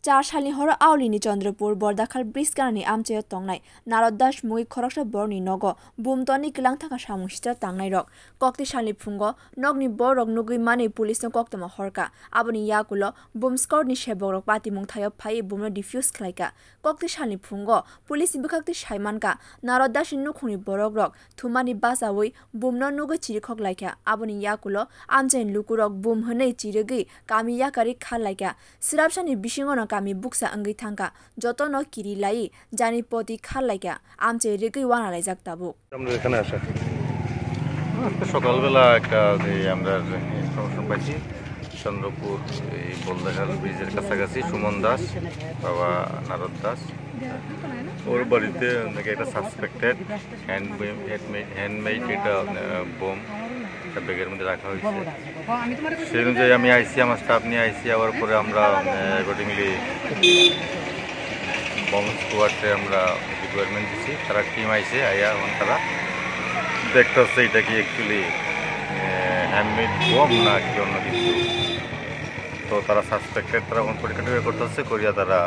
Chasalni horo aulini Chandrapur Bordakhal bridge ganani amchaio tongnai Narad mungwi khorok borni nogo bumtoni kwlangkha samung sitra tangnai rok kokti salni phungo nogni borok nugui mani police no koktama horka aboni yakulo bum squad ni seborok pati mung thayo phai bumno diffuse khlaika kokti salni phungo police bukakti saimanka Narad ni nukhuni borok rok thumani basawi bumno nugo chirikhok laika aboni yakulo amchain lukurok bum hne chirigi kami yakari khalaika sirapsani bisingono kami buksa anggi thangka joto no kiri lai jani poti khalaika amche রেগই ওয়ানা লাই যাক তাবুক আমরা এখানে আসা সকালবেলা একটা আমরা information পাইছি চন্দ্রপুর এই বলদাখাল ব্রিজের কাছাকাছি সুমন দাস বাবা নারদ দাস ওর বাড়িতে নাকি একটা সাসপেক্টেড হ্যান্ডমেড এটা বোম একটা ব্যাগের মধ্যে রাখা হয়েছে সেই অনুযায়ী আমি আইসি আমার স্টাফ নিয়ে আইসি আবার পরে আমরা অ্যাকর্ডিংলি বম স্কোয়াডে আমরা রিকোয়ারমেন্ট দিচ্ছি তারা টিম আইসে আয়া এবং তারা দেখতে হচ্ছে এটা কি অ্যাকচুয়ালি হ্যান্ডমেড বোম না কি অন্য কিছু তো তারা সাসপেক্টেড তারা এখন পরীক্ষা করতে হচ্ছে করিয়া তারা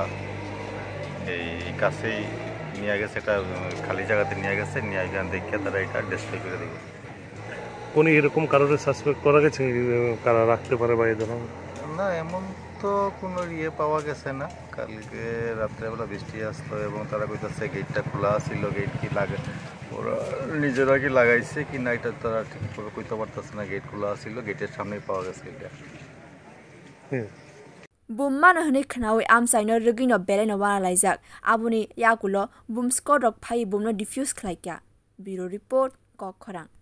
এই কাছেই নিয়ে গেছে এটা খালি জায়গাতে নিয়ে গেছে নিয়ে এখান দেখে তারা এটা ডিসপ্লে করে দেবে কোন এরকম কারণে সাসপেক্ট করা গেছে কারা রাখতে পারে বা এই ধরনের না এমন তো কোনো ইয়ে পাওয়া গেছে না কালকে রাত্রেবেলা বৃষ্টি আসলো এবং তারা কইতাছে গেটটা খোলা ছিল গেট কি লাগে ওরা নিজেরা কি লাগাইছে কি না এটা তারা ঠিকভাবে কইতে পারতেছে না গেট খোলা ছিল গেটের সামনেই পাওয়া গেছে এটা Bumman hne khnawi amchaino rugino beleno wana laijak abuni yakulo bum squad rok phai bumno diffuse khlaikya bureau report khorok